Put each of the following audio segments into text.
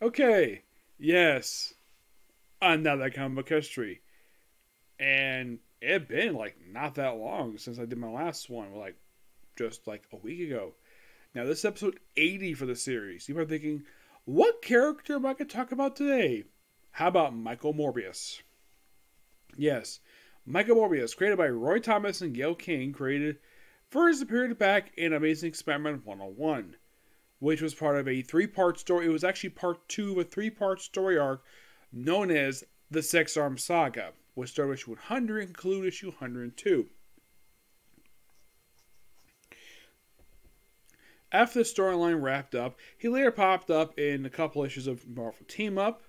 Okay, yes, another comic book history. And it had been like not that long since I did my last one, like just like a week ago. Now, this is episode 80 for the series. You might be thinking, what character am I going to talk about today? How about Michael Morbius? Yes, Michael Morbius, created by Roy Thomas and Gail King, created first appeared back in Amazing Experiment 101, which was part of a three-part story. It was actually part two of a three-part story arc known as the Six Arm Saga, which started issue 100 and concluded issue 102. After the storyline wrapped up, he later popped up in a couple issues of Marvel Team Up.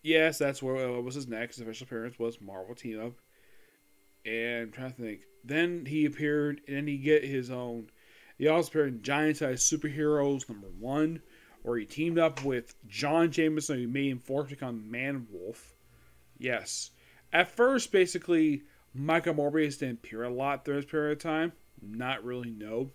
Yes, that's what was his next official appearance, was Marvel Team Up. And I'm trying to think. Then he appeared, and then he get his own. He also appeared in Giant Size Superheroes #1, where he teamed up with John Jameson, who made him force become Man Wolf. Yes. At first, basically, Michael Morbius didn't appear a lot during this period of time. Not really, no.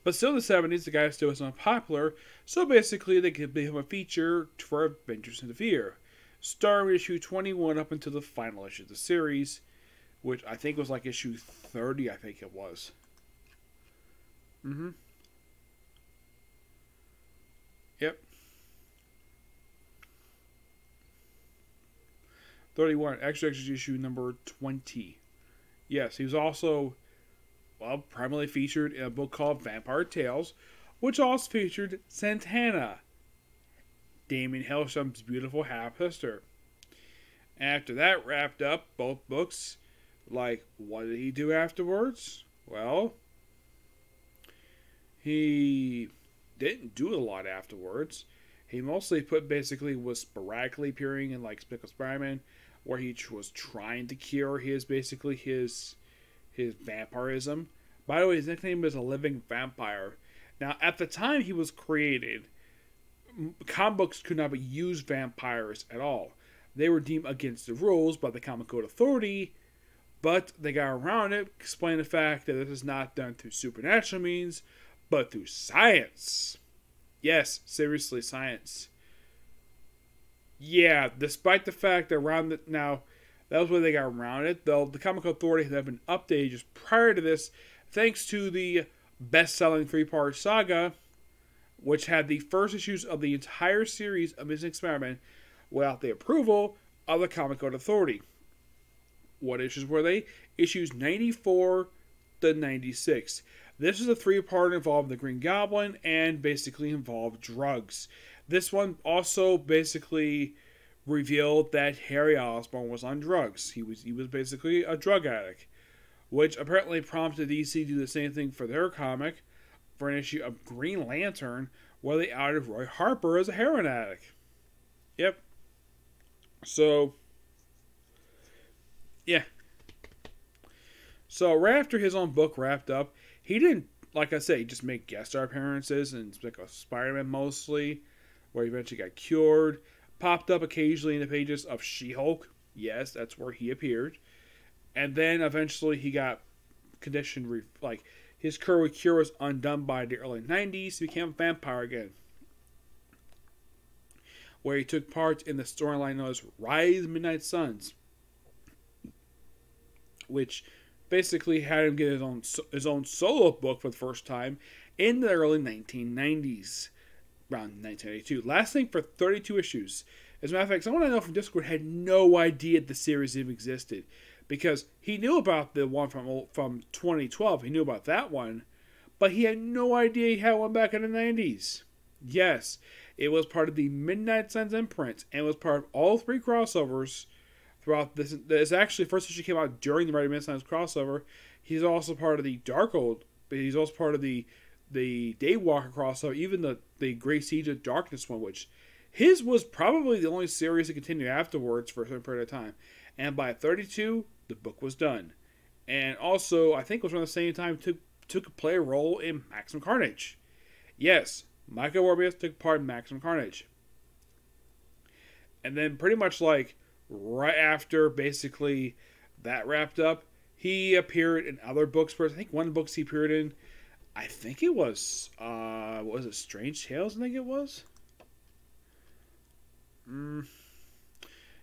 But still in the 70s, the guy still was unpopular, so basically they could give him a feature for Adventures into Fear, starring issue 21 up until the final issue of the series, which I think was like issue 30, I think it was. Yep. 31, actually issue number 20. Yes, he was also primarily featured in a book called Vampire Tales, which also featured Santana, Damien Hellstrom's beautiful half-sister. After that wrapped up both books, like, what did he do afterwards? Well, he didn't do a lot afterwards. He mostly was sporadically appearing in, like, Spickle Spider-Man, where he was trying to cure his vampirism. By the way, his nickname is a living vampire. Now, at the time he was created, comic books could not use vampires at all. They were deemed against the rules by the Comic Code Authority, but they got around it, explaining the fact that this is not done through supernatural means, but through science. Yes, seriously, science. Yeah, despite the fact that around it now, that was where they got around it, though the Comic Authority had been updated just prior to this, thanks to the best-selling three-part saga, which had the first issues of the entire series of Amazing Experiment without the approval of the Comic Code Authority. What issues were they? Issues 94 to 96. This is a three-part involving the Green Goblin and basically involved drugs. This one also basically revealed that Harry Osborn was on drugs. He was basically a drug addict, which apparently prompted DC to do the same thing for their comic for an issue of Green Lantern, where they outed Roy Harper as a heroin addict. Yep. So, yeah. So, right after his own book wrapped up, he didn't, like I said, just make guest star appearances in Spider-Man mostly, where he eventually got cured. Popped up occasionally in the pages of She-Hulk. Yes, that's where he appeared. And then eventually he got conditioned, like his cure was undone by the early 90s. He became a vampire again, where he took part in the storyline known as Rise Midnight Suns, which basically had him get his own solo book for the first time in the early 1990s. Around 1982, lasting for 32 issues. As a matter of fact, someone I know from Discord had no idea the series even existed, because he knew about the one from 2012. He knew about that one, but he had no idea he had one back in the 90s. Yes, it was part of the Midnight Suns imprint, and was part of all three crossovers throughout this. This actually first issue came out during the Midnight Suns crossover. He's also part of the Darkhold, but he's also part of the Daywalker crossover, even the Great Siege of Darkness one, which his was probably the only series to continue afterwards for a certain period of time. And by 32, the book was done. And also, I think it was around the same time, took a play role in Maximum Carnage. Yes, Michael Morbius took part in Maximum Carnage. And then pretty much like right after basically that wrapped up, he appeared in other books. I think one of the books he appeared in, I think it was what was it, Strange Tales, I think it was?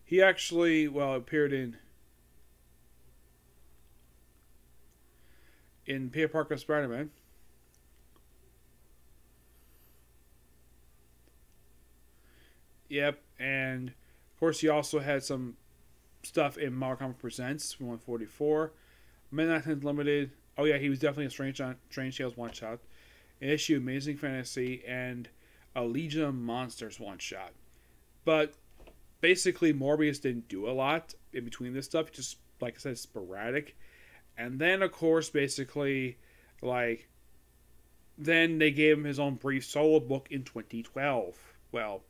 He actually, appeared in Peter Parker Spider-Man. Yep, and of course he also had some stuff in Marvel Comics Presents 144, Midnight Limited. Oh yeah, he was definitely a Strange Tales one shot, an issue Amazing Fantasy, and a Legion of Monsters one shot. But basically, Morbius didn't do a lot in between this stuff. Just like I said, sporadic. And then of course, basically, like then they gave him his own brief solo book in 2012. Well,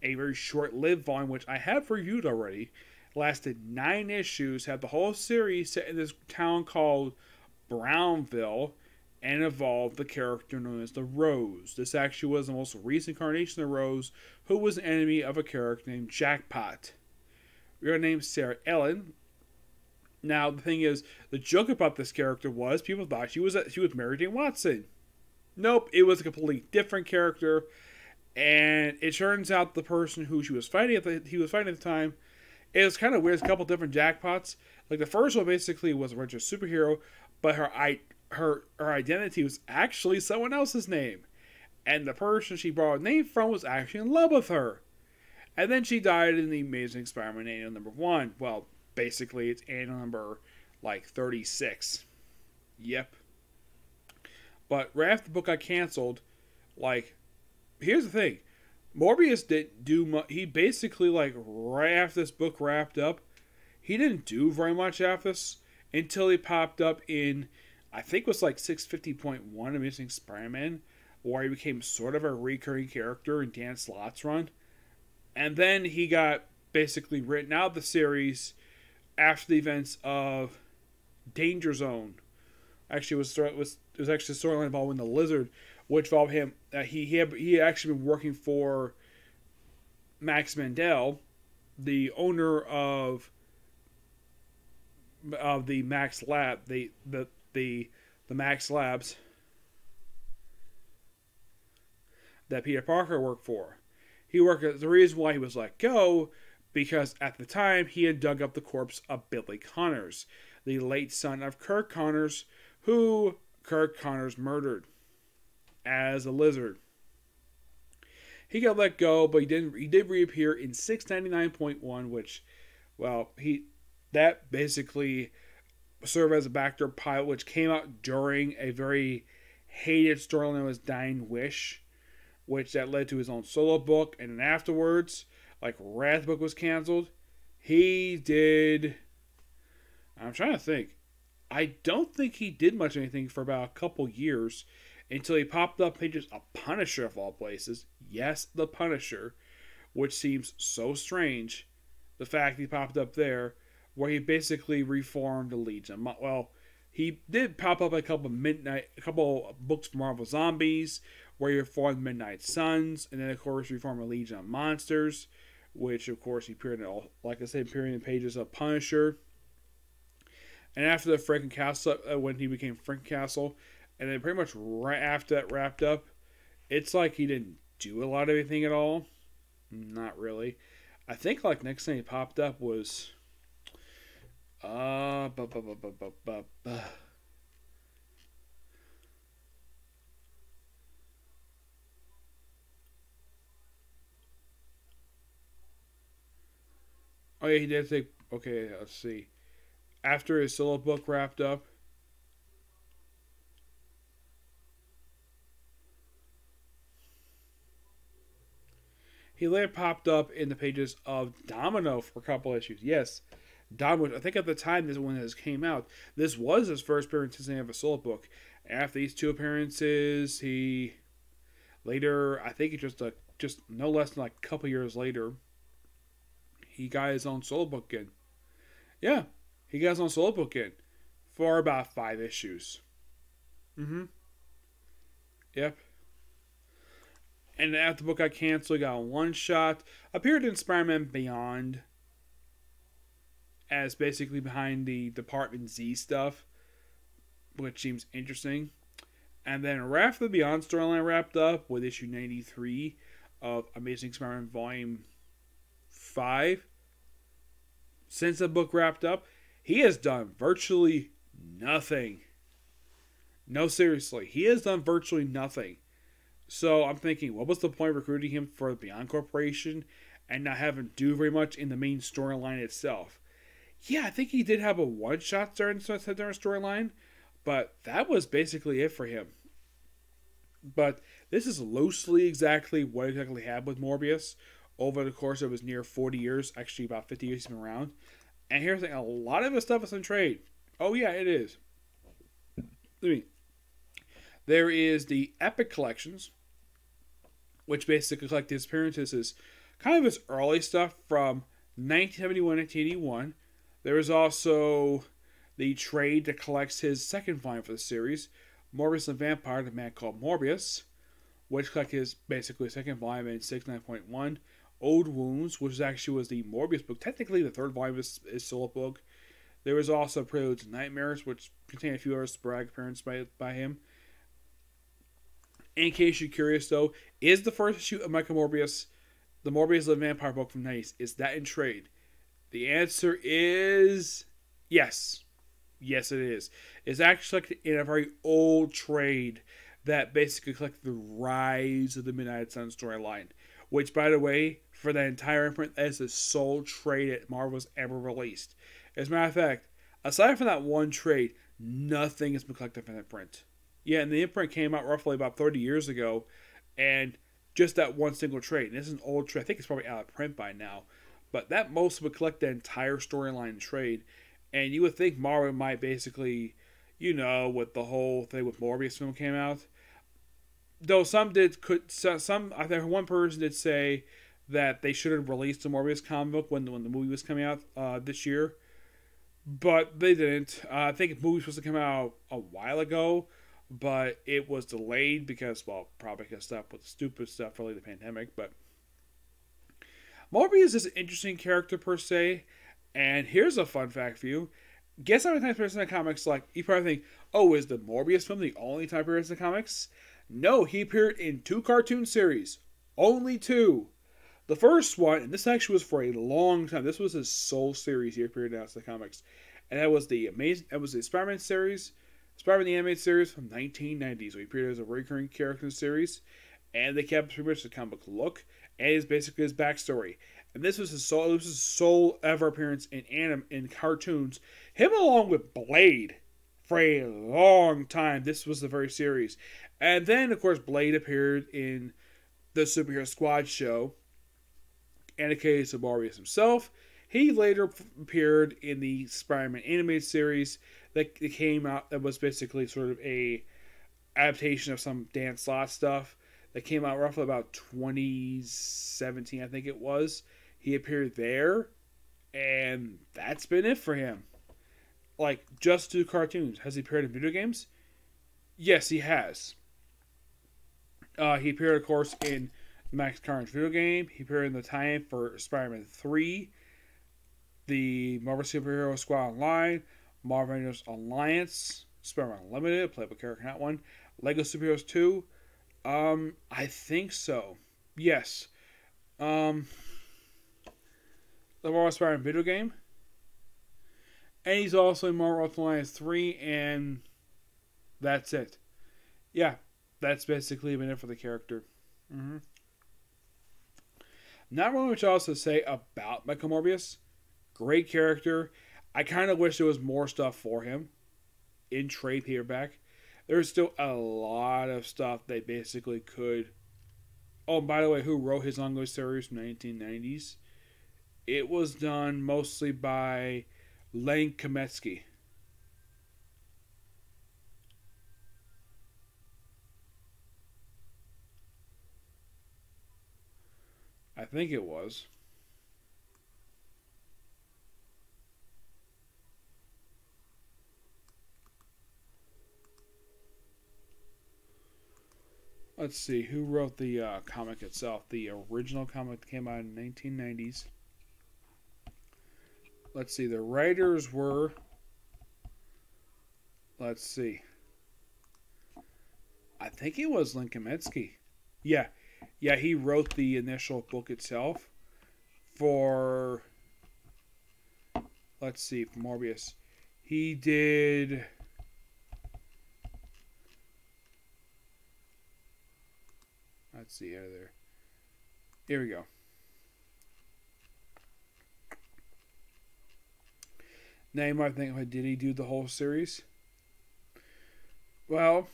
a very short-lived volume, which I have reviewed already, lasted 9 issues, had the whole series set in this town called Brownville, and involved the character known as the Rose. This actually was the most recent incarnation of the Rose, who was an enemy of a character named Jackpot. Real name Sarah Ellen. Now the thing is, the joke about this character was people thought she was Mary Jane Watson. Nope, it was a completely different character. And it turns out the person who he was fighting at the time, it was kind of weird. There's a couple different Jackpots. Like the first one basically was a registered superhero, but her identity was actually someone else's name, and the person she borrowed a name from was actually in love with her. And then she died in the Amazing Spider-Man annual number 1. Well, basically it's annual number 36. Yep. But right after the book got canceled, here's the thing. Morbius didn't do much. He basically, right after this book wrapped up, he didn't do very much after this until he popped up in, I think it was 650.1 Amazing Spider-Man, where he became sort of a recurring character in Dan Slott's run. And then he got basically written out of the series after the events of Danger Zone. Actually, it was actually a storyline involving the Lizard, which involved him. He had actually been working for Max Mandel, the owner of the Max Lab, the Max Labs that Peter Parker worked for. The reason why he was let go, because at the time he had dug up the corpse of Billy Connors, the late son of Kirk Connors, who Kirk Connors murdered as a Lizard. He got let go, but he did reappear in 699.1, which, that basically served as a backdoor pilot, which came out during a very hated storyline that was Dying Wish, which that led to his own solo book. And then afterwards, right after the book was canceled, he did, I'm trying to think, I don't think he did much of anything for about a couple years until he popped up pages of Punisher of all places. Yes, the Punisher, which seems so strange. The fact he popped up there, where he basically reformed the Legion. Well, he did pop up a couple books from Marvel Zombies, where he reformed Midnight Suns, and then of course reformed the Legion of Monsters, which of course he appeared in, appearing in pages of Punisher. And after the Franken Castle, when he became Franken Castle, and then pretty much right after that wrapped up, it's like he didn't do a lot of anything at all. Not really. I think next thing he popped up was oh yeah, he did take, okay, let's see. After his solo book wrapped up, he later popped up in the pages of Domino for a couple issues. Yes, Domino. I think at the time this when this came out, this was his first appearance in a solo book. After these 2 appearances, he later, I think it's just no less than a couple years later, he got his own solo book in. Yeah, he got his own solo book in for about 5 issues. Yep. And after the book got canceled, he got a one-shot. Appeared in Spider-Man Beyond as basically behind the Department Z stuff, which seems interesting. And then Wrath of the Beyond storyline wrapped up with issue 93 of Amazing Spider-Man Volume 5. Since the book wrapped up, he has done virtually nothing. No, seriously. He has done virtually nothing. So I'm thinking, what was the point of recruiting him for the Beyond Corporation and not having him do very much in the main storyline itself? Yeah, I think he did have a one-shot during the storyline, but that was basically it for him. But this is loosely exactly what exactly happened with Morbius over the course of his near 40 years. Actually, about 50 years he's been around. And here's the thing, a lot of his stuff is in trade. Oh yeah, it is. There is the Epic Collections, which basically collect his appearances as kind of his early stuff from 1971 to 1981. There is also the trade that collects his second volume for the series, Morbius and Vampire, the Man Called Morbius, which collects his basically second volume in 69.1. Old Wounds, which actually was the Morbius book, technically the third volume is his solo book. There was also Preludes and Nightmares, which contain a few other sporadic appearances by him. In case you're curious, though, is the first issue of Michael Morbius, the Morbius the Vampire book from 90s, is that in trade? The answer is yes. Yes, it is. It's actually in a very old trade that basically collected the rise of the Midnight Sun storyline. Which, by the way, for that entire imprint, that is the sole trade that Marvel's ever released. As a matter of fact, aside from that one trade, nothing has been collected from that print. Yeah, and the imprint came out roughly about 30 years ago, and just that one single trade. And this is an old trade. I think it's probably out of print by now. But that most would collect the entire storyline trade. And you would think Marvel might basically, with the whole thing with Morbius film came out. Though I think one person did say that they should have released the Morbius comic book when the movie was coming out this year. But they didn't. I think the movie was supposed to come out a while ago. But it was delayed because, probably because stuff with stupid stuff, really the pandemic. But Morbius is an interesting character per se. And here's a fun fact for you. Guess how many times appears in the comics? Like, you probably think, oh, is the Morbius film the only time appears in the comics? No, he appeared in 2 cartoon series. Only 2. The first one, and this actually was for a long time. This was his sole series he appeared in the comics. And that was the Spider-Man series. Spider-Man the Animated Series from 1990. So he appeared as a recurring character in the series. And they kept pretty much the comic book look. And it's basically his backstory. And this was his sole ever appearance in cartoons. Him along with Blade for a long time. This was the very series. And then, of course, Blade appeared in the Superhero Squad show. In the case of Morbius himself, he later appeared in the Spider-Man animated series that came out. That was basically sort of a adaptation of some Dan Slott stuff that came out roughly about 2017, I think it was. He appeared there, and that's been it for him. Like, just 2 cartoons. Has he appeared in video games? Yes, he has. He appeared, of course, in Max Carnage video game. He appeared in the tie-in for Spider-Man 3, the Marvel Superhero Squad Online, Marvel Avengers Alliance, Spider-Man Unlimited, playable character in that one, Lego Superheroes 2. I think so. Yes. The Marvel Spider-Man video game. And he's also in Marvel Ultimate Alliance 3, and that's it. Yeah, that's basically been it for the character. Not really much else to say about Michael Morbius. Great character. I kind of wish there was more stuff for him in trade paperback. There's still a lot of stuff they basically could. Oh, and by the way, who wrote his ongoing series from the 1990s? It was done mostly by Len Kametsky. I think it was. Let's see, who wrote the comic itself? The original comic that came out in the 1990s. Let's see, the writers were... Let's see. I think it was Lincoln Metsky. Yeah. Yeah, he wrote the initial book itself for, let's see, for Morbius. He did, let's see, out of there. Here we go. Now you might think, did he do the whole series? Well,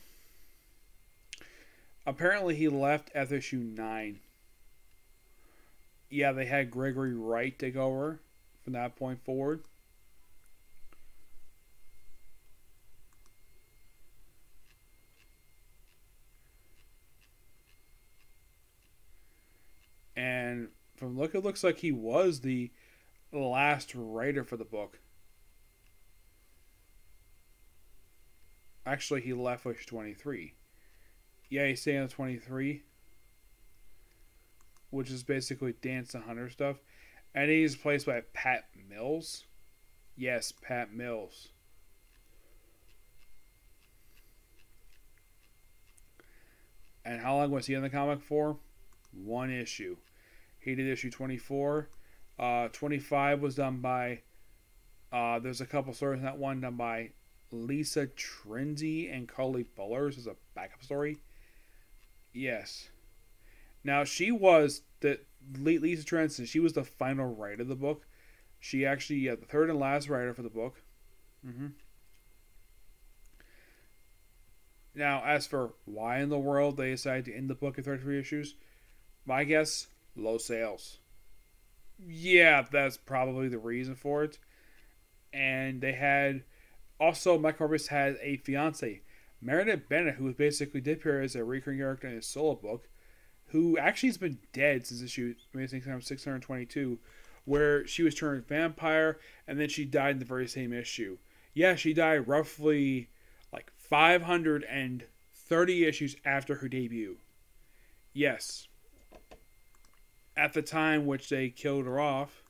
apparently he left after issue 9. Yeah, they had Gregory Wright take over from that point forward. And from look, it looks like he was the last writer for the book. Actually, he left issue 23. Yeah, he's staying on 23, which is basically Dance the Hunter stuff. And he's replaced by Pat Mills. Yes, Pat Mills. And how long was he in the comic for? 1 issue. He did issue 24. 25 was done by, there's a couple stories in that one done by Lisa Trinzi and Carly Bullers as a backup story. Yes. Now, she was the Lisa Trinzi. She was the final writer of the book. She actually, the third and last writer for the book. Now, as for why in the world they decided to end the book at 33 issues, my guess, low sales. Yeah, that's probably the reason for it. And they had, also, Mike Morbius had a fiance, Meredith Bennett, who basically did appear as a recurring character in his solo book, who actually has been dead since issue 622, where she was turned vampire, and then she died in the very same issue. Yeah, she died roughly like 530 issues after her debut. Yes. At the time which they killed her off.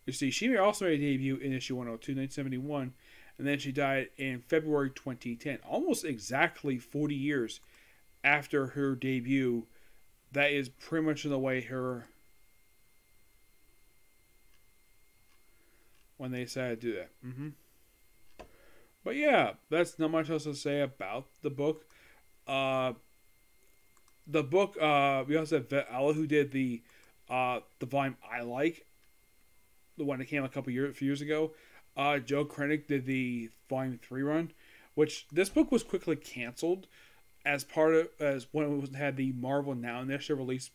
You see, she also made a debut in issue 102, 1971, and then she died in February 2010. Almost exactly 40 years after her debut. That is pretty much in the way her... when they decided to do that. But yeah, that's not much else to say about the book. The book, we also have Vet Alla, who did the volume I like, the one that came a few years ago. Joe Krennic did the volume 3 run, which this book was quickly canceled as part of, as when it had the Marvel Now initiative released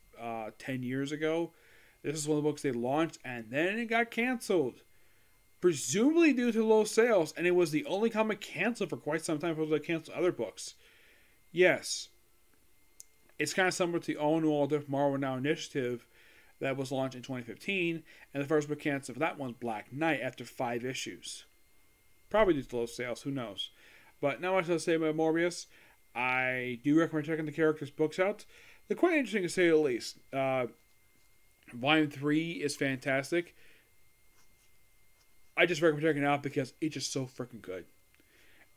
10 years ago. This is one of the books they launched, and then it got canceled. Presumably due to low sales, and it was the only comic canceled for quite some time before they canceled other books. Yes. It's kind of similar to the All New All Different Marvel Now initiative that was launched in 2015, and the first book canceled for that one's Black Knight after 5 issues. Probably due to low sales, who knows. But not much to say about Morbius. I do recommend checking the characters' books out. They're quite interesting to say the least. Volume 3 is fantastic. I just recommend checking it out because it's just so freaking good.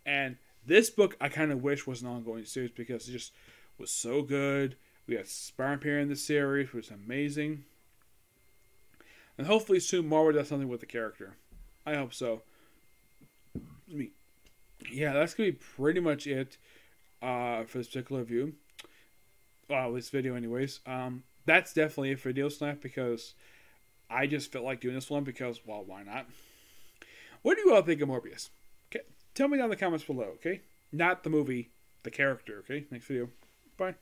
And this book I kind of wish was an ongoing series because it just was so good. We got Spider-Man appearing in the series, which is amazing. And hopefully soon Marvel does something with the character. I hope so. Yeah, that's going to be pretty much it for this particular review. Well, this video anyways. That's definitely it for Video Snap because I just felt like doing this one because, well, why not? What do you all think of Morbius? Okay, tell me down in the comments below, okay? Not the movie, the character, okay? Next video. Bye.